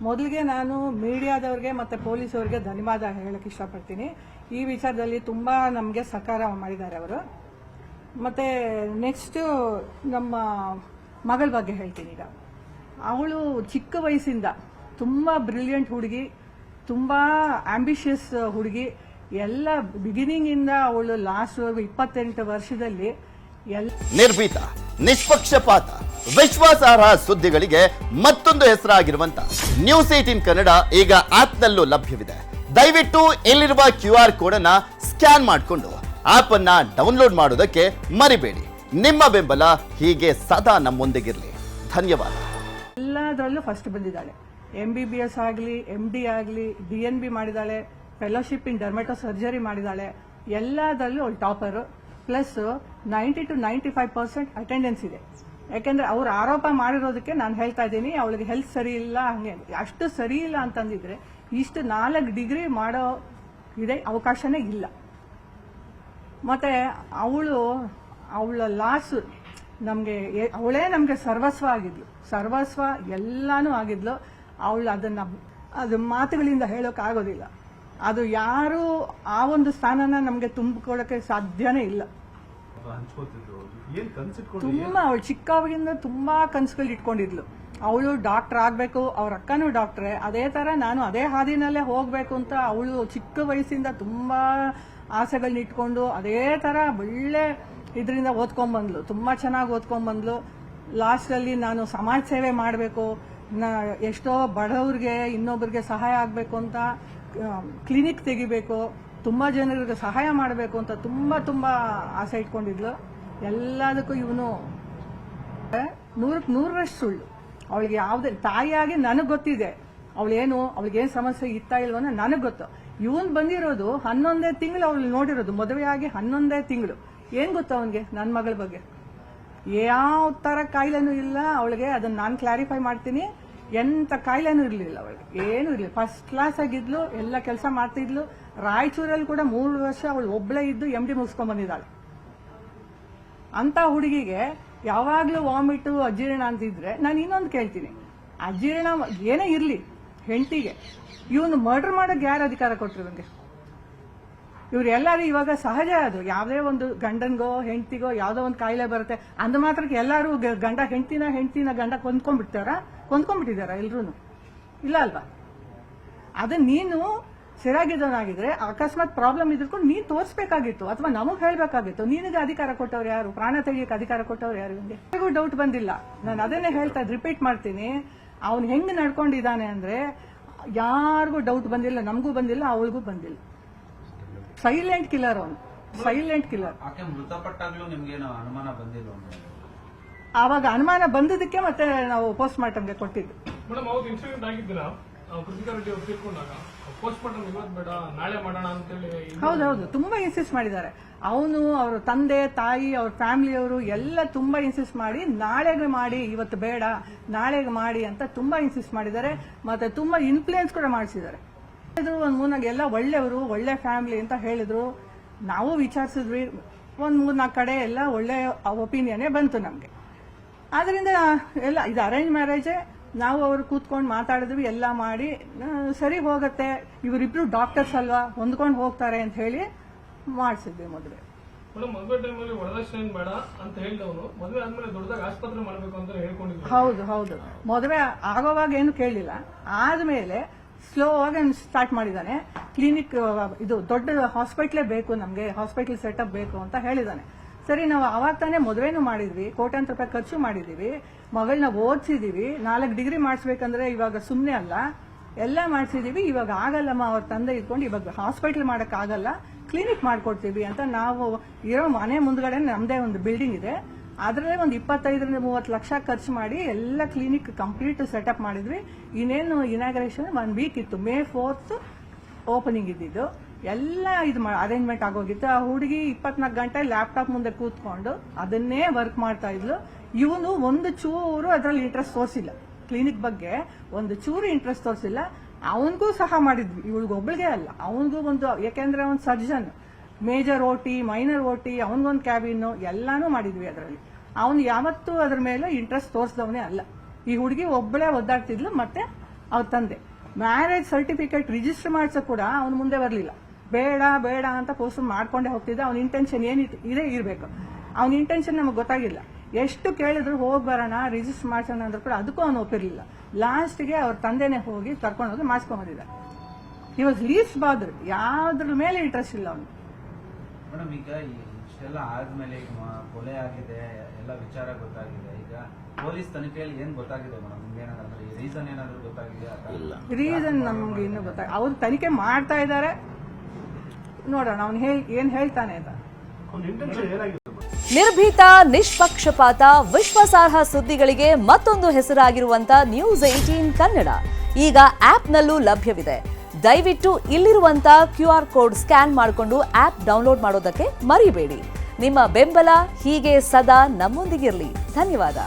ಮೊದಲಿಗೆ ನಾನು ಮೀಡಿಯಾದವ್ರಿಗೆ ಮತ್ತು ಪೊಲೀಸವ್ರಿಗೆ ಧನ್ಯವಾದ ಹೇಳಕ್ಕೆ ಇಷ್ಟಪಡ್ತೀನಿ. ಈ ವಿಚಾರದಲ್ಲಿ ತುಂಬ ನಮಗೆ ಸಹಕಾರ ಮಾಡಿದ್ದಾರೆ ಅವರು. ಮತ್ತು ನೆಕ್ಸ್ಟು ನಮ್ಮ ಮಗಳ ಬಗ್ಗೆ ಹೇಳ್ತೀನಿ. ಈಗ ಅವಳು ಚಿಕ್ಕ ವಯಸ್ಸಿಂದ ತುಂಬ ಬ್ರಿಲಿಯಂಟ್ ಹುಡುಗಿ, ತುಂಬ ಆಂಬಿಷಿಯಸ್ ಹುಡುಗಿ. ಎಲ್ಲ ಬಿಗಿನಿಂಗಿಂದ ಅವಳು ಲಾಸ್ಟ್ 28 ವರ್ಷದಲ್ಲಿ ನಿರ್ಭೀತ, ನಿಷ್ಪಕ್ಷಪಾತ, ವಿಶ್ವಾಸಾರ್ಹ ಸುದ್ದಿಗಳಿಗೆ ಮತ್ತೊಂದು ಹೆಸರಾಗಿರುವಂತ ನ್ಯೂಸ್ 18 ಕನ್ನಡ ಈಗ ಆಪ್ನಲ್ಲೂ ಲಭ್ಯವಿದೆ. ದಯವಿಟ್ಟು ಇಲ್ಲಿರುವ QR ಕೋಡ್ ಅನ್ನ ಸ್ಕ್ಯಾನ್ ಮಾಡಿಕೊಂಡು ಆಪ್ ಅನ್ನ ಡೌನ್ಲೋಡ್ ಮಾಡೋದಕ್ಕೆ ಮರಿಬೇಡಿ. ನಿಮ್ಮ ಬೆಂಬಲ ಹೀಗೆ ಸದಾ ನಮ್ಮೊಂದಿಗಿರಲಿ. ಧನ್ಯವಾದ. ಎಲ್ಲದರಲ್ಲೂ ಫಸ್ಟ್ ಬಂದಿದ್ದಾಳೆ. MBBS ಆಗಲಿ, MD ಆಗಲಿ, DNB ಮಾಡಿದ್ದಾಳೆ, ಫೆಲೋಶಿಪ್ ಇನ್ ಡರ್ಮೆಟೋ ಸರ್ಜರಿ ಮಾಡಿದ್ದಾಳೆ. ಎಲ್ಲದರಲ್ಲೂ ಅವಳು ಟಾಪರು. ಪ್ಲಸ್ 90 to 95% ಅಟೆಂಡೆನ್ಸ್ ಇದೆ. ಯಾಕೆಂದ್ರೆ ಅವ್ರು ಆರೋಪ ಮಾಡಿರೋದಕ್ಕೆ ನಾನು ಹೇಳ್ತಾ ಇದ್ದೀನಿ, ಅವಳಿಗೆ ಹೆಲ್ತ್ ಸರಿ ಇಲ್ಲ, ಹಂಗೆ ಅಷ್ಟು ಸರಿ ಇಲ್ಲ ಅಂತಂದಿದ್ರೆ ಇಷ್ಟು 4 ಡಿಗ್ರಿ ಮಾಡೋ ಇದೆ ಅವಕಾಶನೇ ಇಲ್ಲ. ಮತ್ತೆ ಅವಳ ಲಾಸ್ ಅವಳೇ ನಮಗೆ ಸರ್ವಸ್ವ ಆಗಿದ್ಲು, ಸರ್ವಸ್ವ ಎಲ್ಲಾನು ಆಗಿದ್ಲು. ಅದು ಮಾತುಗಳಿಂದ ಹೇಳೋಕ್ಕಾಗೋದಿಲ್ಲ. ಅದು ಯಾರು ಆ ಒಂದು ಸ್ಥಾನನ ನಮಗೆ ತುಂಬಿಕೊಳ್ಳೋಕೆ ಸಾಧ್ಯನೇ ಇಲ್ಲ. ತುಂಬಾ ಅವಳು ಚಿಕ್ಕವಾಗಿಂದ ತುಂಬಾ ಕನಸುಗಳು ಇಟ್ಕೊಂಡಿದ್ಲು. ಅವಳು ಡಾಕ್ಟರ್ ಆಗ್ಬೇಕು, ಅವ್ರ ಅಕ್ಕನೂ ಡಾಕ್ಟ್ರೆ. ಅದೇ ತರ ನಾನು ಅದೇ ಹಾದಿನಲ್ಲೇ ಹೋಗ್ಬೇಕು ಅಂತ ಅವಳು ಚಿಕ್ಕ ವಯಸ್ಸಿಂದ ತುಂಬಾ ಆಸೆಗಳನ್ನ ಇಟ್ಕೊಂಡು ಅದೇ ತರ ಒಳ್ಳೆ ಇದರಿಂದ ಓದ್ಕೊಂಡ್ಬಂದ್ಲು, ತುಂಬಾ ಚೆನ್ನಾಗಿ ಓದ್ಕೊಂಡ್ಬಂದ್ಲು. ಲಾಸ್ಟ್ ಅಲ್ಲಿ ನಾನು ಸಮಾಜ ಸೇವೆ ಮಾಡಬೇಕು, ಎಷ್ಟೋ ಬಡವ್ರಿಗೆ ಇನ್ನೊಬ್ಬರಿಗೆ ಸಹಾಯ ಆಗಬೇಕು ಅಂತ ಕ್ಲಿನಿಕ್ ತೆಗಿಬೇಕು, ತುಂಬಾ ಜನರಿಗೆ ಸಹಾಯ ಮಾಡಬೇಕು ಅಂತ ತುಂಬಾ ತುಂಬಾ ಆಸೆ ಇಟ್ಕೊಂಡಿದ್ಲು. ಎಲ್ಲದಕ್ಕೂ ಇವನು 100% ಸುಳ್ಳು. ಅವಳಿಗೆ ಯಾವುದೇ ತಾಯಿಯಾಗಿ ನನಗೆ ಗೊತ್ತಿದೆ ಅವಳಿಗೇನು ಸಮಸ್ಯೆ ಇತ್ತಾ ಇಲ್ವನ್ನ ನನಗೆ ಗೊತ್ತು. ಇವನ್ ಬಂದಿರೋದು 11 ತಿಂಗಳು ಅವಳು ನೋಡಿರೋದು, ಮದುವೆಯಾಗಿ 11 ತಿಂಗಳು. ಏನ್ ಗೊತ್ತು ಅವನಿಗೆ ನನ್ನ ಮಗಳ ಬಗ್ಗೆ? ಯಾವ ತರ ಕಾಯಿಲೆನೂ ಇಲ್ಲ ಅವಳಿಗೆ. ಅದನ್ನ ನಾನು ಕ್ಲಾರಿಫೈ ಮಾಡ್ತೀನಿ. ಎಂತ ಕಾಯಿಲೆನೂ ಇರಲಿಲ್ಲ ಅವಳಿಗೆ, ಏನೂ ಇರಲಿಲ್ಲ. ಫಸ್ಟ್ ಕ್ಲಾಸ್ ಆಗಿದ್ಲು, ಎಲ್ಲ ಕೆಲಸ ಮಾಡ್ತಿದ್ಲು. ರಾಯಚೂರಲ್ಲಿ ಕೂಡ 3 ವರ್ಷ ಅವಳು ಒಬ್ಳೇ ಇದ್ದು MD ಮುಗಿಸ್ಕೊಂಡ್ ಬಂದಿದ್ದಾಳೆ. ಅಂತ ಹುಡುಗಿಗೆ ಯಾವಾಗ್ಲೂ ವಾಮಿಟು, ಅಜೀರ್ಣ ಅಂತಿದ್ರೆ ನಾನು ಇನ್ನೊಂದು ಕೇಳ್ತೀನಿ, ಅಜೀರ್ಣ ಏನೇ ಇರ್ಲಿ ಹೆಂಡತಿಗೆ, ಇವನು ಮರ್ಡರ್ ಮಾಡೋಕೆ ಯಾರು ಅಧಿಕಾರ ಕೊಟ್ಟರು? ಇವಂಗೆ ಇವರೆಲ್ಲರೂ ಇವಾಗ ಸಹಜ. ಅದು ಯಾವುದೇ ಒಂದು ಗಂಡನ್ಗೋ ಹೆಂಡತಿಗೋ ಯಾವುದೋ ಒಂದು ಕಾಯಿಲೆ ಬರುತ್ತೆ ಅಂದ ಮಾತ್ರಕ್ಕೆ ಎಲ್ಲರೂ ಹೆಂಡತಿನ ಗಂಡ ಕೊಂದ್ಕೊಂಡ್ಬಿಟ್ಟಿದಾರ ಎಲ್ರೂ? ಇಲ್ಲ ಅಲ್ವಾ? ಅದು ನೀನು ಸರಿಯಾಗಿದ್ದವನಾಗಿದ್ರೆ ಅಕಸ್ಮಾತ್ ಪ್ರಾಬ್ಲಮ್ ಇದ್ಕೊಂಡು ನೀನ್ ತೋರಿಸಬೇಕಾಗಿತ್ತು, ಅಥವಾ ನಮಗ್ ಹೇಳ್ಬೇಕಾಗಿತ್ತು. ನಿನಗೆ ಅಧಿಕಾರ ಕೊಟ್ಟವ್ರು ಯಾರು? ಪ್ರಾಣ ತೆಗಿಯಕ್ಕೆ ಅಧಿಕಾರ ಕೊಟ್ಟವ್ರು ಯಾರು? ಇವನಿಗೆ ಡೌಟ್ ಬಂದಿಲ್ಲ. ನಾನು ಅದನ್ನೇ ಹೇಳ್ತಾ ರಿಪೀಟ್ ಮಾಡ್ತೀನಿ, ಅವ್ನು ಹೆಂಗ್ ನಡ್ಕೊಂಡಿದ್ದಾನೆ ಅಂದ್ರೆ ಯಾರಿಗೂ ಡೌಟ್ ಬಂದಿಲ್ಲ, ನಮಗೂ ಬಂದಿಲ್ಲ, ಅವಳಿಗೂ ಬಂದಿಲ್ಲ. ಸೈಲೆಂಟ್ ಕಿಲ್ಲರ್ ಅವನು, ಸೈಲೆಂಟ್ ಕಿಲ್ಲರ್. ಆವಾಗ ಅನುಮಾನ ಬಂದಿದ್ದಕ್ಕೆ ಮತ್ತೆ ನಾವು ಪೋಸ್ಟ್ ಮಾರ್ಟಮ್ಗೆ ಕೊಟ್ಟಿದ್ದು. ಹೌದೌದು, ತುಂಬಾ ಇನ್ಸಿಸ್ಟ್ ಮಾಡಿದ್ದಾರೆ. ಅವನು, ಅವ್ರ ತಂದೆ ತಾಯಿ, ಅವ್ರ ಫ್ಯಾಮಿಲಿಯವರು ಎಲ್ಲ ತುಂಬಾ ಇನ್ಸಿಸ್ಟ್ ಮಾಡಿ ನಾಳೆಗೆ ಮಾಡಿ, ಇವತ್ತು ಬೇಡ ನಾಳೆಗೆ ಮಾಡಿ ಅಂತ ತುಂಬಾ ಇನ್ಸಿಸ್ಟ್ ಮಾಡಿದ್ದಾರೆ. ಮತ್ತೆ ತುಂಬಾ ಇನ್ಫ್ಲೂಯೆನ್ಸ್ ಕೂಡ ಮಾಡಿಸಿದ್ದಾರೆ. ಒಂದು ಮೂರ್ನಾಗ ಎಲ್ಲ ಒಳ್ಳೆಯವರು, ಒಳ್ಳೆ ಫ್ಯಾಮಿಲಿ ಅಂತ ಹೇಳಿದ್ರು. ನಾವು ವಿಚಾರಿಸಿದ್ವಿ, ಒಂದ್ 3-4 ಕಡೆ ಎಲ್ಲ ಒಳ್ಳೆ ಒಪಿನಿಯನ್ನೇ ಬಂತು ನಮ್ಗೆ. ಆದ್ರಿಂದ ಎಲ್ಲ ಇದು ಅರೇಂಜ್ ಮ್ಯಾರೇಜೇ. ನಾವು ಅವ್ರು ಕೂತ್ಕೊಂಡು ಮಾತಾಡಿದ್ವಿ, ಎಲ್ಲ ಮಾಡಿ ಸರಿ ಹೋಗತ್ತೆ, ಇವರಿಬ್ರು ಡಾಕ್ಟರ್ಸ್ ಅಲ್ವಾ, ಹೊಂದ್ಕೊಂಡು ಹೋಗ್ತಾರೆ ಅಂತ ಹೇಳಿ ಮಾಡಿಸಿದ್ವಿ ಮದುವೆ. ಹೌದು ಹೌದು, ಮದುವೆ ಆಗೋವಾಗ ಏನು ಕೇಳಿಲ್ಲ. ಆದ್ಮೇಲೆ ಸ್ಲೋ ಆಗಿ ಸ್ಟಾರ್ಟ್ ಮಾಡಿದ್ದಾನೆ. ಕ್ಲಿನಿಕ್ ಇದು ದೊಡ್ಡ ಹಾಸ್ಪಿಟ್ಲೇ ಬೇಕು ನಮ್ಗೆ, ಹಾಸ್ಪಿಟಲ್ ಸೆಟಪ್ ಬೇಕು ಅಂತ ಹೇಳಿದಾನೆ. ಸರಿ, ನಾವು ಅವಾಗ ತಾನೇ ಮದುವೆನೂ ಮಾಡಿದ್ವಿ, ಕೋಟ್ಯಾಂತರ ರೂಪಾಯಿ ಖರ್ಚು ಮಾಡಿದೀವಿ, ಮಗಳನ್ನ ಓದಿಸಿದೀವಿ. 4 ಡಿಗ್ರಿ ಮಾಡಿಸ್ಬೇಕಂದ್ರೆ ಇವಾಗ ಸುಮ್ಮನೆ ಅಲ್ಲ, ಎಲ್ಲ ಮಾಡಿಸಿದೀವಿ. ಇವಾಗ ಆಗಲ್ಲಮ್ಮ, ಅವ್ರ ತಂದೆ ಇಟ್ಕೊಂಡು ಇವಾಗ ಹಾಸ್ಪಿಟಲ್ ಮಾಡಕ್ ಆಗಲ್ಲ, ಕ್ಲಿನಿಕ್ ಮಾಡ್ಕೊಡ್ತೀವಿ ಅಂತ ನಾವು ಇರೋ ಮನೆ ಮುಂದ್ಗಡೆ ನಮ್ದೇ ಒಂದು ಬಿಲ್ಡಿಂಗ್ ಇದೆ, ಅದರಲ್ಲೇ ಒಂದು 25-30 ಲಕ್ಷ ಖರ್ಚು ಮಾಡಿ ಎಲ್ಲ ಕ್ಲಿನಿಕ್ ಕಂಪ್ಲೀಟ್ ಸೆಟಪ್ ಮಾಡಿದ್ವಿ. ಇನ್ನೇನು ಇನಾಗ್ರೇಷನ್ 1 ವೀಕ್ ಇತ್ತು, May 4th ಓಪನಿಂಗ್ ಇದ್ದಿದ್ದು. ಎಲ್ಲ ಇದು ಅರೇಂಜ್ಮೆಂಟ್ ಆಗೋಗಿತ್ತು. ಆ ಹುಡುಗಿ 24 ಗಂಟೆ ಲ್ಯಾಪ್ಟಾಪ್ ಮುಂದೆ ಕೂತ್ಕೊಂಡು ಅದನ್ನೇ ವರ್ಕ್ ಮಾಡ್ತಾ ಇದ್ಲು. ಇವನು ಒಂದು ಚೂರು ಅದರಲ್ಲಿ ಇಂಟ್ರೆಸ್ಟ್ ತೋರಿಸಿಲ್ಲ, ಕ್ಲಿನಿಕ್ ಬಗ್ಗೆ ಒಂದು ಚೂರು ಇಂಟ್ರೆಸ್ಟ್ ತೋರಿಸಿಲ್ಲ. ಅವನಿಗೂ ಸಹ ಮಾಡಿದ್ವಿ, ಇವಳಿಗೊಬ್ಬಳಿಗೆ ಅಲ್ಲ, ಅವನಿಗೂ ಒಂದು, ಯಾಕೆಂದ್ರೆ ಅವನ್ surgeon, major OT, minor OT, ಅವನಿಗೊಂದು ಕ್ಯಾಬಿನ್, ಎಲ್ಲಾನು ಮಾಡಿದ್ವಿ ಅದರಲ್ಲಿ. ಅವನು ಯಾವತ್ತೂ ಅದ್ರ ಮೇಲೆ ಇಂಟ್ರೆಸ್ಟ್ ತೋರಿಸಿದವನೇ ಅಲ್ಲ. ಈ ಹುಡುಗಿ ಒಬ್ಬಳೇ ಒದ್ದಾಡ್ತಿದ್ಲು, ಮತ್ತೆ ಅವ್ರ ತಂದೆ. ಮ್ಯಾರೇಜ್ ಸರ್ಟಿಫಿಕೇಟ್ ರಿಜಿಸ್ಟರ್ ಮಾಡ್ಸೋ ಕೂಡ ಅವನು ಮುಂದೆ ಬರಲಿಲ್ಲ. ಬೇಡ ಬೇಡ ಅಂತ ಪೋಸ್ಟ್ ಮಾಡ್ಕೊಂಡೇ ಹೋಗ್ತಿದ್ದ. ಅವನ ಇಂಟೆನ್ಷನ್ ಇದೇ ಇರಬೇಕು. ಅವನ ಇಂಟೆನ್ಷನ್ ನಮಗೆ ಗೊತ್ತಾಗಿಲ್ಲ. ಎಷ್ಟು ಕೇಳಿದ್ರು ಹೋಗಿ ಬರೋಣ ರಿಜಿಸ್ಟರ್ ಮಾಡ್ಸೋಣ ಅಂದ್ರೂ ಕೂಡ ಅದಕ್ಕೂ ಅವನು ಒಪ್ಪಿರಲಿಲ್ಲ. ಲಾಸ್ಟ್ಗೆ ಅವ್ರ ತಂದೆನೇ ಹೋಗಿ ಕರ್ಕೊಂಡು ಹೋಗಿ ಮಾಡಿಸ್ಕೊಂಡ್ಬಂದಿದ್ದ. ಹಿ ವಾಸ್ ಲೀಸ್ಟ್ ಬಾದರ್. ಯಾವ್ದ್ರ ಮೇಲೆ ಇಂಟ್ರೆಸ್ಟ್ ಇಲ್ಲ ಅವನು. ಮೇಡಮ್ ಈಗ ಇಷ್ಟೆಲ್ಲ ಆದ್ಮೇಲೆ ಈಗ ಕೊಲೆ ಆಗಿದೆ, ಎಲ್ಲ ವಿಚಾರ ಗೊತ್ತಾಗಿದೆ. ಈಗ ಪೊಲೀಸ್ ತನಿಖೆಯಲ್ಲಿ ಏನ್ ಗೊತ್ತಾಗಿದೆ ಮೇಡಮ್? ನಿಮ್ಗೇನಾದ್ರೆ ರೀಸನ್ ಏನಾದ್ರು ಗೊತ್ತಾಗಿದೆಯಾ? ರೀಸನ್ ನಮ್ಗೆ ಇನ್ನೂ ಗೊತ್ತಾಗ. ಅವ್ರು ತನಿಖೆ ಮಾಡ್ತಾ ಇದ್ದಾರೆ, ನೋಡೋಣ ಅವ್ನು ಏನ್ ಹೇಳ್ತಾನೆ ಅಂತ. ನಿರ್ಭೀತ, ನಿಷ್ಪಕ್ಷಪಾತ, ವಿಶ್ವಾಸಾರ್ಹ ಸುದ್ದಿಗಳಿಗೆ ಮತ್ತೊಂದು ಹೆಸರಾಗಿರುವಂತ ನ್ಯೂಸ್ 18 ಕನ್ನಡ ಈಗ ಆಪ್ನಲ್ಲೂ ಲಭ್ಯವಿದೆ. ದಯವಿಟ್ಟು ಇಲ್ಲಿರುವಂತ QR ಕೋಡ್ ಸ್ಕ್ಯಾನ್ ಮಾಡಿಕೊಂಡು ಆಪ್ ಡೌನ್ಲೋಡ್ ಮಾಡೋದಕ್ಕೆ ಮರಿಬೇಡಿ. ನಿಮ್ಮ ಬೆಂಬಲ ಹೀಗೆ ಸದಾ ನಮ್ಮೊಂದಿಗಿರಲಿ. ಧನ್ಯವಾದ.